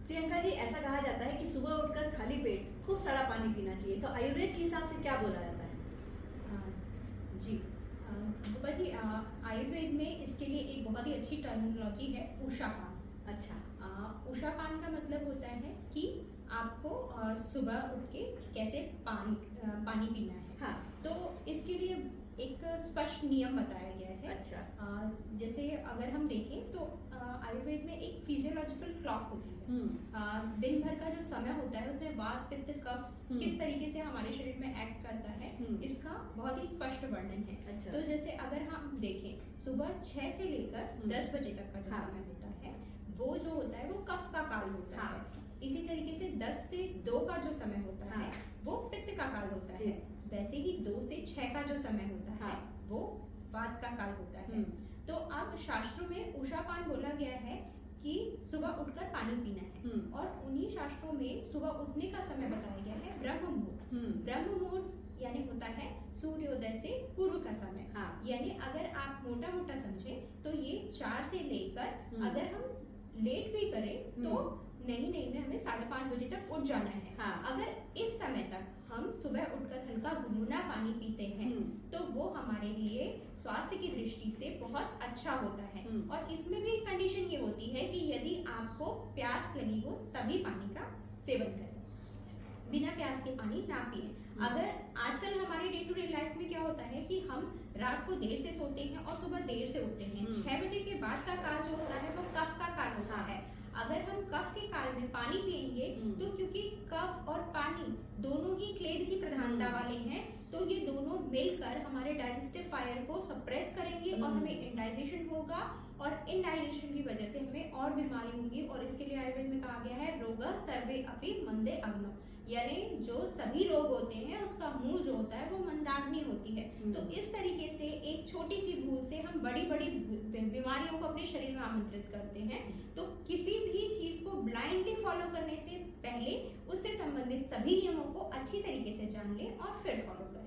प्रियंका जी, ऐसा कहा जाता है कि सुबह उठकर खाली पेट खूब सारा पानी पीना चाहिए, तो आयुर्वेद के हिसाब से क्या बोला जाता है? जी गोपा जी, आयुर्वेद में इसके लिए एक बहुत ही अच्छी टर्मिनोलॉजी है उषापान। अच्छा। उषापान का मतलब होता है कि आपको सुबह उठ के कैसे पानी पीना है। हाँ। तो इसके लिए एक स्पष्ट नियम बताया गया है। अच्छा। जैसे अगर हम देखें तो आयुर्वेद में एक फिजियोलॉजिकल क्लॉक होती है। दिन भर का जो समय होता है उसमें वात पित्त कफ किस तरीके से हमारे शरीर में एक्ट करता है, इसका बहुत ही स्पष्ट वर्णन है। अच्छा। तो जैसे अगर हम देखें सुबह 6 से लेकर 10 बजे तक का जो समय होता है वो जो होता है वो कफ का काल होता है। इसी तरीके से 10 से 2 का जो समय होता है वो पित्त का काल होता है। वैसे ही 2 से 6 का जो समय होता है वो वात का काल होता है। तो अब शास्त्रों में उषापान बोला गया है कि सुबह उठकर पानी पीना है, और उन्हीं शास्त्रों में सुबह उठने का समय बताया गया है ब्रह्म मुहूर्त। ब्रह्म मुहूर्त यानी होता है सूर्योदय से पूर्व का समय। यानी अगर आप मोटा मोटा समझे तो ये 4 से लेकर अगर हम लेट भी करें तो नहीं में हमें 5:30 बजे तक उठ जाना है। अगर इस समय तक हम सुबह उठकर हल्का गुनगुना पानी पीते हैं तो वो हमारे लिए स्वास्थ्य की दृष्टि से बहुत अच्छा होता है। और इसमें भी एक कंडीशन ये होती है कि यदि आपको प्यास लगी हो तभी पानी का सेवन करें, बिना प्यास के पानी ना पिए। अगर आजकल हमारे डे टू डे लाइफ में क्या होता है कि हम रात को देर से सोते हैं और सुबह देर से उठते हैं। 6 बजे के बाद का काल जो होता है वो कफ का काल होता है। अगर हम कफ के काल में पानी पिएंगे तो क्योंकि कफ और पानी दोनों ही क्लेद की प्रधानता वाले हैं, तो ये दोनों मिलकर हमारे डाइजेस्टिव फायर को सप्रेस करेंगे और हमें इंडाइजेशन होगा, और इंडाइजेशन की वजह से हमें और बीमारी होगी। और इसके लिए आयुर्वेद में कहा गया है रोग सर्वे अपि मंदे अग्नौ, यानी जो सभी रोग होते हैं उसका मूल जो होता है वो मंदाग्नि होती है। तो इस तरीके से एक छोटी सी भूल से हम बड़ी बड़ी बीमारियों को अपने शरीर में आमंत्रित करते हैं। तो किसी भी चीज को ब्लाइंडली फॉलो करने से पहले उससे संबंधित सभी नियमों को अच्छी तरीके से जान लें और फिर फॉलो करें।